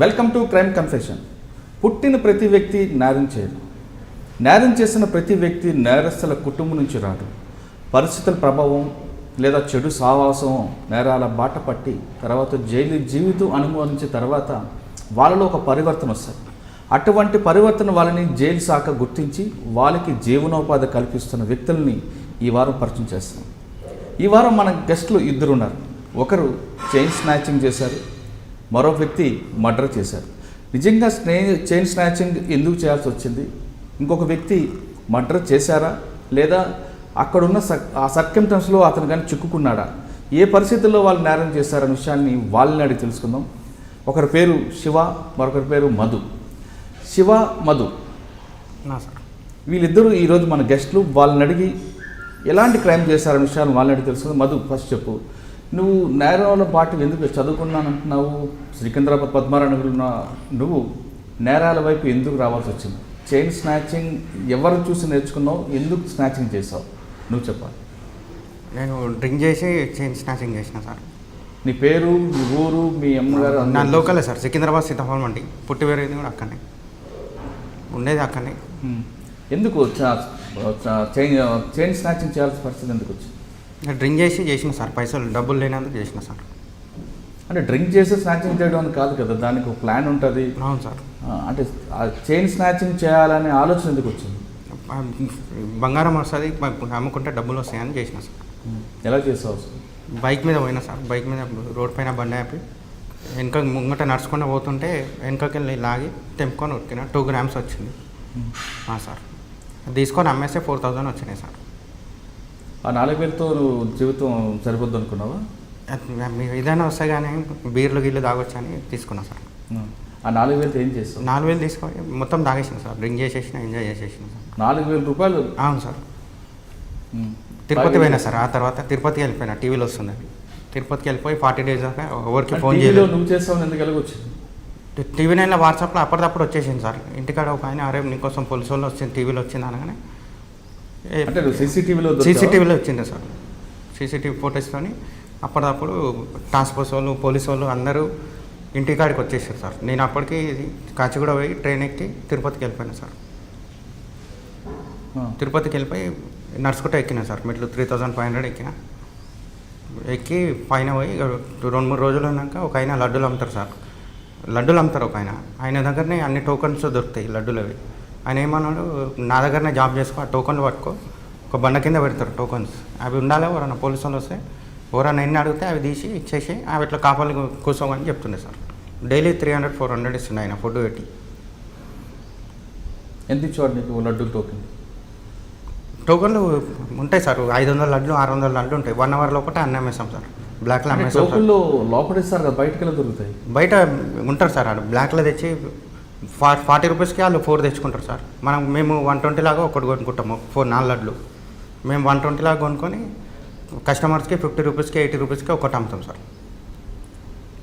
Welcome to crime confession. పుట్టిన ప్రతి వ్యక్తి నేరం చేయడు. నేరం చేసిన ప్రతి వ్యక్తి నేరస్తుల కుటుంబం నుంచి రాడు. పరిస్థితుల ప్రభావం లేదా చెడు సావాసం నేరాల బాట పట్టి తర్వాత జైలు జీవితం అనుభవించిన తర్వాత వాళ్ళలో ఒక పరివర్తన వస్తుంది. అటువంటి పరివర్తన వాళ్ళని జైలు శాఖ గుర్తించి వాళ్ళకి జీవనోపాధి కల్పిస్తున్న వ్యక్తుల్ని ఈ వారం పరిచయం చేస్తున్నాం. ఈ వారం మన గెస్టులు ఇద్దరు ఉన్నారు. ఒకరు చైన్ స్నాచింగ్ చేశారు, మరో వ్యక్తి మర్డర్ చేశారు. నిజంగా చైన్ స్నాచింగ్ ఎందుకు చేయాల్సి వచ్చింది, ఇంకొక వ్యక్తి మర్డర్ చేశారా లేదా అక్కడున్న ఆ సర్కమ్స్టెన్స్లో అతను కానీ చిక్కుకున్నాడా, ఏ పరిస్థితుల్లో వాళ్ళు నేరం చేశారనే విషయాన్ని వాళ్ళని అడిగి తెలుసుకుందాం. ఒకరి పేరు శివ, మరొకరి పేరు మధు. శివ, మధు వీళ్ళిద్దరూ ఈరోజు మన గెస్టులు. వాళ్ళని అడిగి ఎలాంటి క్రైమ్ చేశారనే విషయాన్ని వాళ్ళని అడిగి తెలుసుకుందాం. మధు, ఫస్ట్ చెప్పు, నువ్వు నేరాల బాట ఎందుకు చదువుకున్నానంటున్నావు? సికింద్రాబాద్ పద్మారాయణలో ఉన్న నువ్వు నేరాల వైపు ఎందుకు రావాల్సి వచ్చింది? చైన్ స్నాచింగ్ ఎవరు చూసి నేర్చుకున్నావు, ఎందుకు స్నాచింగ్ చేసావు నువ్వు చెప్పాలి. నేను డ్రింక్ చేసి చైన్ స్నాచింగ్ చేసిన సార్. నీ పేరు, మీ ఊరు, మీ అమ్మగారు? నా లోకలే సార్, సికింద్రాబాద్ సీతాఫలం మండి. పుట్టి పెరిగింది కూడా అక్కడనే, ఉండేది అక్కడనే. ఎందుకు చైన్ స్నాచింగ్ చేయాల్సిన పరిస్థితి ఎందుకు వచ్చింది? డ్రింక్ చేసి చేసిన సార్, పైసలు డబ్బులు లేనందుకు చేసిన సార్. అంటే డ్రింక్ చేసి స్నాచింగ్ చేయడం అని కాదు కదా, దానికి ఒక ప్లాన్ ఉంటుంది. అవును సార్. అంటే చైన్ స్నాచింగ్ చేయాలనే ఆలోచన ఎందుకు వచ్చింది? బంగారం వస్తుంది, అమ్ముకుంటే డబ్బులు వస్తాయని చేసిన సార్. ఎలా చేసావు? బైక్ మీద పోయినా సార్. బైక్ మీద రోడ్ పైన బండి ఆపి వెనక ముంగట నడుచుకుంటూ పోతుంటే వెనకకి వెళ్ళి లాగి తెంపుకొని ఉరికిన 2 grams వచ్చింది సార్. తీసుకొని అమ్మేస్తే 4,000 వచ్చినాయి సార్. ఆ 4,000తో నువ్వు జీవితం సరిపోద్దు అనుకున్నావా? ఏదైనా వస్తే కానీ బీర్లు గీళ్ళు తాగొచ్చు అని తీసుకున్నా సార్. ఆ 4,000తో ఏం చేస్తావు? 4,000 తీసుకొని మొత్తం తాగేసిన సార్. డ్రింక్ చేసేసిన, ఎంజాయ్ చేసేసిన సార్. 4,000 రూపాయలు? అవును సార్. తిరుపతి పోయినా సార్. ఆ తర్వాత తిరుపతికి వెళ్ళిపోయినా, టీవీలో వస్తుంది. తిరుపతికి వెళ్ళిపోయి 40 days దాకా ఎవరికి ఫోన్ చేయలేదు. నువ్వు చేస్తావు ఎందుకు వెళ్ళొచ్చింది? టీవీ నైన్లో వాట్సాప్లో అప్పటిదప్పుడు వచ్చేసింది సార్. ఇంటికాడ ఒక ఆయన, అరే నీకోసం పోలీసు వాళ్ళు వచ్చింది, టీవీలో వచ్చింది అనగానే సీసీటీవీలో వచ్చింది సార్. సీసీటీవీ ఫోటోస్తోని అప్పటిదప్పుడు టాస్క్ ఫోర్స్ వాళ్ళు, పోలీసు వాళ్ళు అందరూ ఇంటికాడికి వచ్చేసారు సార్. నేను అప్పటికి కాచిగూడ పోయి ట్రైన్ ఎక్కి తిరుపతికి వెళ్ళిపోయినా సార్. తిరుపతికి వెళ్ళిపోయి నడుచుకుంటూ ఎక్కినా సార్. మెట్లు 3,500 ఎక్కి పైన పోయి 2-3 రోజులు ఉన్నాక ఒక ఆయన లడ్డూలు అమ్ముతారు సార్. లడ్డూలు అమ్ముతారు ఒక ఆయన దగ్గరనే అన్ని టోకన్స్ దొరుకుతాయి లడ్డూలు అవి. ఆయన ఏమన్నాడు, నా దగ్గరనే జాబ్ చేసుకో, ఆ టోకన్లు పట్టుకో, ఒక బండ కింద పెడతారు టోకన్స్, అవి ఉండాలి. ఎవరన్నా పోలీసు వాళ్ళు వస్తే ఎవరన్నా ఎన్ని అడిగితే అవి తీసి ఇచ్చేసి అవి ఇట్లా కాపాలి కూర్చోమని చెప్తుండే సార్. డైలీ 300-400 ఇస్తుండే ఆయన ఫుడ్ పెట్టి. ఎంత ఇచ్చేవాడు నీకు లడ్డూ టోకెన్? టోకన్లు ఉంటాయి సార్, 500 లడ్లు 600 లడ్లు ఉంటాయి. 1 hour లోపల అన్నీ అమ్మేస్తాం సార్. బ్లాక్లో అమ్మేస్తాం. టోకన్లు లోపల ఇస్తారు కదా, బయటకి వెళ్ళి దొరుకుతాయి? బయట ఉంటారు సార్. ఆడు బ్లాక్లో తెచ్చి 40 రూపీస్కి వాళ్ళు 4 తెచ్చుకుంటారు సార్. మేము 120 లాగా ఒకటి కొనుక్కుంటాము, 4 లడ్లు. మేము 120 లాగా కొనుక్కొని కస్టమర్స్కి 50 రూపీస్కి 80 రూపీస్కి ఒకటి అమ్ముతాం సార్.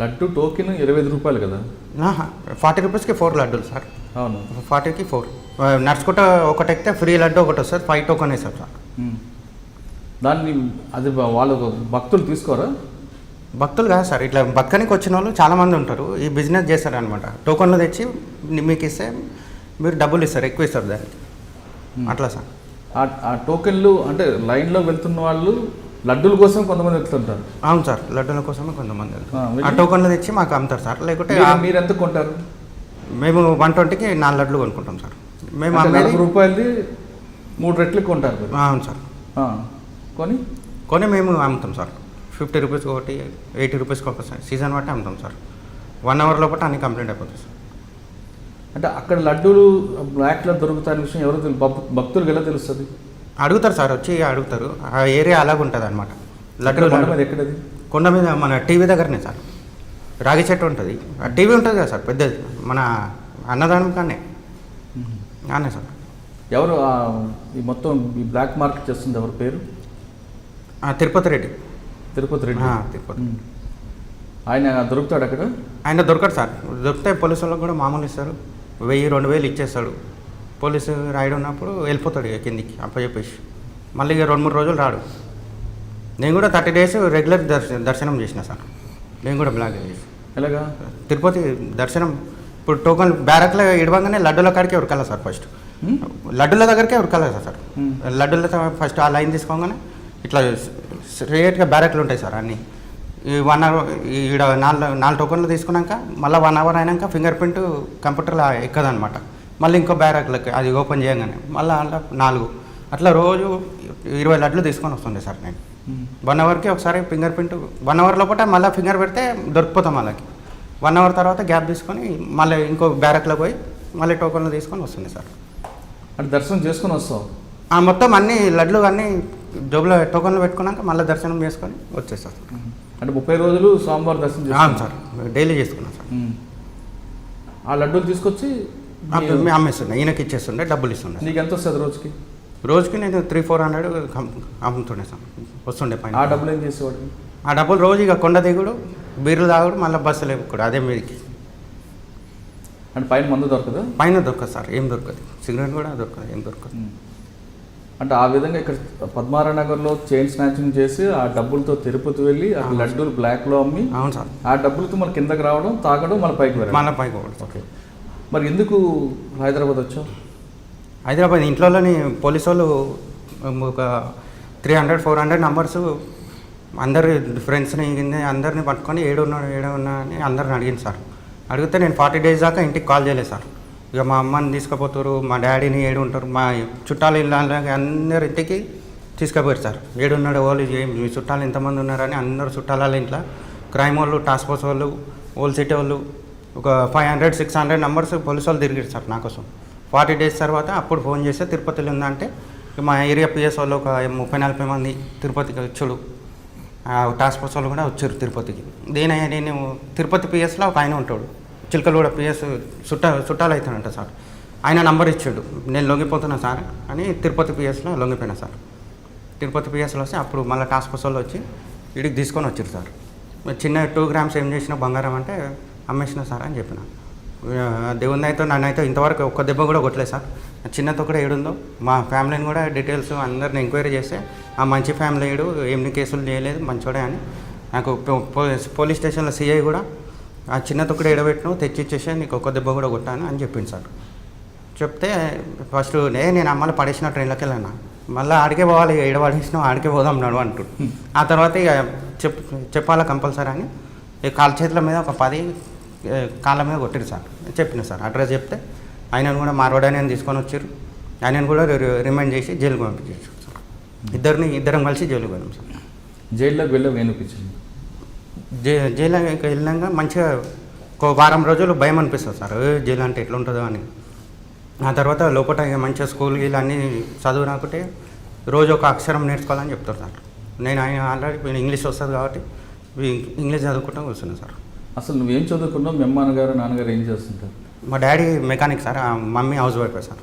లడ్డు టోకెన్ 25 రూపాయలు కదా? 40 రూపీస్కి 4 లడ్డూలు సార్. అవును, 40కి 4. నడుచుకుంటా ఒకటి ఎక్కితే ఫ్రీ లడ్డు ఒకటి వస్తుంది, 5 టోకెన్ వేస్తారు సార్. దాన్ని అది వాళ్ళు భక్తులు తీసుకోరా? భక్తులు కాదు సార్, ఇట్లా బతకనికి వచ్చిన వాళ్ళు చాలామంది ఉంటారు, ఈ బిజినెస్ చేస్తారనమాట. టోకన్లు తెచ్చి మీకు ఇస్తే మీరు డబ్బులు ఇస్తారు, ఎక్కువ ఇస్తారు దానికి, అట్లా సార్. ఆ టోకెన్లు అంటే లైన్లో వెళ్తున్న వాళ్ళు లడ్డూల కోసం కొంతమంది వెళ్తుంటారు. అవును సార్, లడ్డూల కోసమే కొంతమంది వెళ్తారు. ఆ టోకన్లు తెచ్చి మాకు అమ్ముతారు సార్. లేకుంటే మీరు ఎంత కొంటారు? మేము 120కి 4 లడ్లు కొనుక్కుంటాం సార్. మేము 40 రూపాయలది 3 రెట్లు కొంటారు. అవును సార్. కొని మేము అమ్ముతాం సార్. 50 రూపీస్కి ఒకటి, 80 రూపీస్కి ఒకటి సార్. సీజన్ బట్టి అమ్ముతాం సార్. 1 hour లోపల అన్ని కంప్లీట్ అయిపోతుంది సార్. అంటే అక్కడ లడ్డూలు బ్లాక్లో దొరుకుతాయనే విషయం ఎవరు భక్తులకు ఎలా తెలుస్తుంది? అడుగుతారు సార్, వచ్చి అడుగుతారు. ఆ ఏరియా అలాగ ఉంటుంది అనమాట. లడ్డూ కొండ మీద ఎక్కడది? కొండ మీద మన టీవీ దగ్గరనే సార్. రాగి చెట్టు ఉంటుంది, ఆ టీవీ ఉంటుంది కదా సార్ పెద్దది, మన అన్నదానం కానీ అనే సార్. ఎవరు ఈ మొత్తం ఈ బ్లాక్ మార్కెట్ చేస్తుంది ఎవరి పేరు? తిరుపతి రెడ్డి. తిరుపతి. ఆయన దొరుకుతాడు అక్కడ? ఆయన దొరకడు సార్. దొరికితే పోలీసు వాళ్ళకి కూడా మామూలు ఇస్తారు, 1000-2000 ఇచ్చేస్తాడు. పోలీసు రాయిడ్ ఉన్నప్పుడు వెళ్ళిపోతాడు ఇక కిందికి అప్పచెప్పేసి. మళ్ళీ ఇక 2-3 రోజులు రాడు. నేను కూడా 30 days రెగ్యులర్ దర్శనం చేసిన సార్. నేను కూడా బ్లాక్ చేసి ఎలాగా? తిరుపతి దర్శనం ఇప్పుడు టోకన్ బ్యారక్లో ఇడవంగానే లడ్డూల కాడికే ఉరకాలి సార్ ఫస్ట్. లడ్డూల దగ్గరికే ఉరకాలి సార్. లడ్డూల ఫస్ట్ ఆ లైన్ తీసుకోగానే ఇట్లా స్ట్రేట్గా బ్యారక్లు ఉంటాయి సార్ అన్నీ. ఈ 1 అవర్ ఈడ 4 టోకన్లు తీసుకున్నాక మళ్ళీ 1 అవర్ అయినాక ఫింగర్ ప్రింట్ కంప్యూటర్లో ఎక్కదనమాట. మళ్ళీ ఇంకో బ్యారక్లకి అది ఓపెన్ చేయగానే మళ్ళీ అలా 4 అట్లా రోజు 20 లడ్లు తీసుకొని వస్తుండే సార్ నేను. 1 అవర్కి ఒకసారి ఫింగర్ ప్రింట్ 1 అవర్ లోపల మళ్ళీ ఫింగర్ పెడితే దొరికిపోతాం వాళ్ళకి. 1 అవర్ తర్వాత గ్యాప్ తీసుకొని మళ్ళీ ఇంకో బ్యారక్లో పోయి మళ్ళీ టోకన్లు తీసుకొని వస్తుంది సార్. అంటే దర్శనం చేసుకొని వస్తావు? మొత్తం అన్ని లడ్లు అన్నీ జోబులో టోకన్లు పెట్టుకున్నాక మళ్ళీ దర్శనం చేసుకొని వచ్చేస్తాం. అంటే 30 రోజులు స్వామివారి దర్శనం అవును సార్, డైలీ చేసుకున్నాం సార్. ఆ లడ్డూలు తీసుకొచ్చి మేము అమ్మేస్తుండే, ఈయనకి ఇచ్చేస్తుండే, డబ్బులు ఇస్తుండే. నీకు ఎంత వస్తుంది రోజుకి? రోజుకి నేను 300-400 అమ్ముతుండే సార్, వస్తుండే పైన. ఆ డబ్బులు ఏం చేసేవాడు? ఆ డబ్బులు రోజు ఇక కొండ దిగుడు, బీర్లు తాగుడు, మళ్ళీ బస్సులు ఎక్కుడు అదే మీదకి. అంటే పైన మందు దొరకదా? పైన దొరకదు సార్, ఏం దొరకదు. సిగరెట్ కూడా దొరకదు, ఏం దొరకదు. అంటే ఆ విధంగా ఇక్కడ పద్మారావు నగర్లో చైన్ స్నాచింగ్ చేసి ఆ డబ్బులతో తిరుపతి వెళ్ళి ఆ లడ్డూలు బ్లాక్లో అమ్మి, అవును సార్, ఆ డబ్బులతో మన కిందకి రావడం, తాగడం, మళ్ళీ పైకి వెళ్ళడం. మళ్ళీ పైకి పోవడం. ఓకే, మరి ఎందుకు హైదరాబాద్ వచ్చావు? హైదరాబాద్ ఇంట్లోని పోలీసు వాళ్ళు ఒక 300-400 నంబర్స్ అందరి ఫ్రెండ్స్ని అందరిని పట్టుకొని ఏడున్నా అని అందరిని అడిగింది సార్. అడిగితే నేను 40 days దాకా ఇంటికి కాల్ చేయలేదు సార్. ఇక మా అమ్మని తీసుకుపోతారు, మా డాడీని ఏడు ఉంటారు, మా చుట్టాలు ఇళ్ళ అందరి ఇంటికి తీసుకుపోయారు సార్. ఏడున్నాడు వాళ్ళు, మీ చుట్టాలు ఎంతమంది ఉన్నారని అందరు చుట్టాల ఇంట్లో క్రైమ్ వాళ్ళు, టాస్క్ ఫోర్స్ వాళ్ళు, ఓల్ సిటీ వాళ్ళు ఒక 500-600 నంబర్స్ పోలీసు వాళ్ళు తిరిగారు సార్ నా కోసం. 40 days తర్వాత అప్పుడు ఫోన్ చేస్తే తిరుపతిలో ఉందంటే మా ఏరియా పిఎస్ వాళ్ళు ఒక 30-40 మంది తిరుపతికి వచ్చాడు. టాస్క్ ఫోర్స్ వాళ్ళు కూడా వచ్చారు తిరుపతికి. నేను తిరుపతి పిఎస్లో ఒక ఆయన ఉంటాడు, చిలకలూడ పిఎస్ చుట్టాలు అవుతాడంట సార్. ఆయన నంబర్ ఇచ్చాడు, నేను లొంగిపోతున్నా సార్ అని తిరుపతి పిఎస్లో లొంగిపోయినా సార్. తిరుపతి పిఎస్లో వస్తే అప్పుడు మళ్ళీ టాస్క్ ఫోర్స్ వాళ్ళు వచ్చి ఇడికి తీసుకొని వచ్చారు సార్. చిన్న 2 grams ఏం చేసిన బంగారం అంటే అమ్మేసిన సార్ అని చెప్పిన. దేవుని అయితే నన్నైతే ఇంతవరకు ఒక్క దెబ్బ కూడా కొట్టలేదు సార్. చిన్నతో కూడా ఏడుందో మా ఫ్యామిలీని కూడా డీటెయిల్స్ అందరిని ఎంక్వైరీ చేస్తే ఆ మంచి ఫ్యామిలీ ఏడు, ఏమి కేసులు చేయలేదు, మంచోడే అని. నాకు పోలీస్ స్టేషన్లో సిఐ కూడా ఆ చిన్నతో కూడా ఏడబెట్టిను తెచ్చిచ్చేసే నీకు ఒక్క దెబ్బ కూడా కొట్టాను అని చెప్పింది సార్. చెప్తే ఫస్ట్ నేను అమ్మలో పడేసిన ట్రైన్లోకి వెళ్ళాను. మళ్ళీ ఆడికే పోవాలి, ఏడ పడేసినావు ఆడికే పోదాం నడు అంటాడు. ఆ తర్వాత ఇక చెప్పాలా కంపల్సరీ అని కాళ్ళ చేతుల మీద ఒక 10 కాళ్ళ మీద కొట్టిరు సార్. చెప్పిన సార్ అడ్రస్ చెప్తే ఆయనను కూడా మార్వాడని తీసుకొని వచ్చారు. ఆయనను కూడా రిమైండ్ చేసి జైలుకు పంపించారు సార్. ఇద్దరం కలిసి జైలుకు వెళ్ళాం సార్. జైల్లోకి వెళ్ళాం ఏనిపించింది? జైలుకి వెళ్ళాక మంచిగా ఒక వారం రోజులు భయం అనిపిస్తుంది సార్, జైలు అంటే ఎట్లా ఉంటుందో అని. ఆ తర్వాత లోపల ఇక మంచిగా స్కూల్ గీళ్ళు అన్నీ చదువు రాకుంటే రోజు ఒక అక్షరం నేర్చుకోవాలని చెప్తారు సార్. నేను ఆయన ఆల్రెడీ ఇంగ్లీష్ వస్తుంది కాబట్టి ఇంగ్లీష్ చదువుకుంటూ కూర్చున్నాను సార్. అసలు నువ్వేం చదువుకున్నావు? మీ అమ్మ నాన్నగారు ఏం చేస్తుంటారు? మా daddy mechanic sir, mummy house wife sir.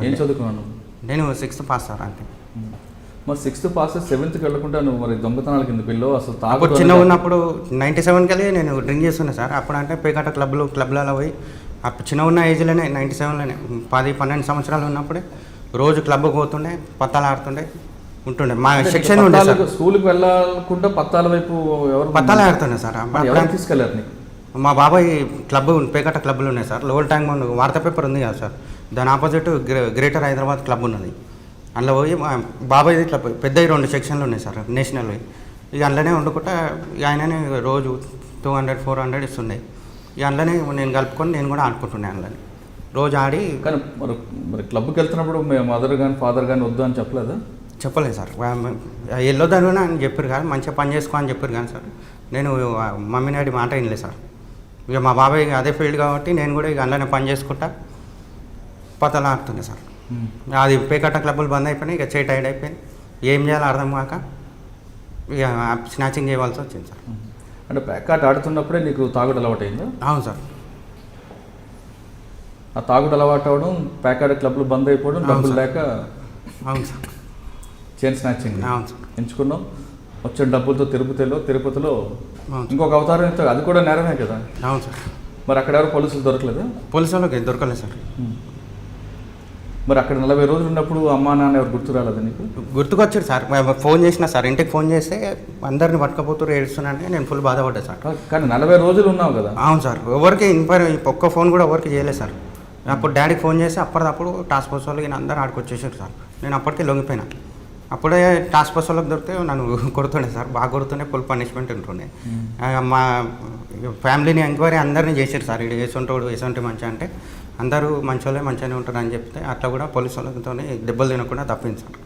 ఏం చదువుకున్నాను? నేను 6th పాస్ సార్ అంతే. మరి 6th పాస్ 7th వెళ్ళకుండా నువ్వు మరి దొంగతనాల కింద పిల్లో అసలు అప్పుడు చిన్నగా ఉన్నప్పుడు 97 వెళ్ళి నేను డ్రింక్ చేస్తున్నా సార్. అప్పుడు అంటే పేకాట క్లబ్లలో పోయి అప్పుడు చిన్న ఉన్న ఏజ్లోనే 97లోనే 10-12 సంవత్సరాలు ఉన్నప్పుడే రోజు క్లబ్కి పోతుండే, పత్తాలు ఆడుతుండే ఉంటుండే. మా సెక్షన్ ఉండే సార్. స్కూల్కి వెళ్ళకుండా పత్తాల వైపు ఎవరు పత్తాలు ఆడుతుండే సార్. తీసుకెళ్ళారు నీకు? మా బాబాయ్ క్లబ్ పేకాట క్లబ్లు ఉన్నాయి సార్. లోవల్ ట్యాంక్ బండ్ వార్తా పేపర్ ఉంది కదా సార్, దాని ఆపోజిట్ గ్రేటర్ హైదరాబాద్ క్లబ్ ఉన్నది. అందులో పోయి మా బాబాయ్ క్లబ్ పెద్ద 2 సెక్షన్లు ఉన్నాయి సార్ నేషనల్. ఇక అందులోనే వండుకుంటా ఆయననే రోజు 200-400 ఇస్తుండే. ఇక అందులోనే నేను కలుపుకొని నేను కూడా ఆడుకుంటుండే అందులోనే రోజు ఆడి. కానీ మరి క్లబ్కి వెళ్తున్నప్పుడు మీ మదర్ కానీ ఫాదర్ కానీ వద్దు అని చెప్పలేదా? చెప్పలేదు సార్. వెళ్ళొద్దని అని చెప్పారు కానీ మంచిగా పని చేసుకో అని చెప్పారు కానీ సార్ నేను మమ్మీ డాడీ మాట వినలేదు సార్. ఇక మా బాబాయ్ అదే ఫీల్డ్ కాబట్టి నేను కూడా ఇక అందులోనే పని చేసుకుంటా పతలా ఆడుతుండే సార్. అది పేకాట క్లబ్బులు బంద్ అయిపోయినాయి, ఇక చేయి టైడ్ అయిపోయింది, ఏం చేయాలో అర్థం కాక ఇక స్నాచింగ్ చేయవలసి వచ్చింది సార్. అంటే పేకాట ఆడుతున్నప్పుడే నీకు తాగుడు అలవాటు అయిందా? అవును సార్. ఆ తాగుడు అలవాటు అవడం, పేకాట క్లబ్లు బంద్ అయిపోవడం, డబ్బులు లేక అవును సార్ చైన్ స్నాచింగ్ అవును సార్ ఎంచుకున్నాం. వచ్చిన డబ్బులతో తిరుపతిలో ఇంకొక అవతారం, అది కూడా నేరమే కదా? అవును సార్. మరి అక్కడ ఎవరు పోలీసులు దొరకలేదా? పోలీసు వాళ్ళకి దొరకలేదు సార్. మరి అక్కడ 40 రోజులు ఉన్నప్పుడు అమ్మా నాన్న ఎవరు గుర్తు రాలేదు నీకు? గుర్తుకొచ్చారు సార్, ఫోన్ చేసిన సార్, ఇంటికి ఫోన్ చేస్తే అందరిని పట్టుకపోతూ ఏడుస్తున్నానంటే నేను ఫుల్ బాధపడ్డా సార్. కానీ 40 రోజులు ఉన్నావు కదా? అవును సార్, ఎవరికి ఒక్క ఫోన్ కూడా ఎవరికి చేయలేదు సార్. అప్పుడు డాడీకి ఫోన్ చేసి అప్పటిదప్పుడు టాస్క్ ఫోర్స్ వాళ్ళకి అందరూ ఆడికి వచ్చేసారు సార్. నేను అప్పటికే లొంగిపోయినా. అప్పుడే టాస్క్ ఫోర్స్ వాళ్ళకి దొరికితే నన్ను కొడుతుండే సార్, బాగా కొడుతుండే, ఫుల్ పనిష్మెంట్ ఉంటుండే. మా ఫ్యామిలీని ఎంక్వైరీ అందరినీ చేశారు సార్, ఇది వేసుంటాడు వేసుంటే మంచిగా అంటే అందరూ మంచి వాళ్ళే మంచిగానే ఉంటారు అని చెప్తే అట్లా కూడా పోలీసు వాళ్ళతో దెబ్బలు తినకుండా తప్పింది సార్.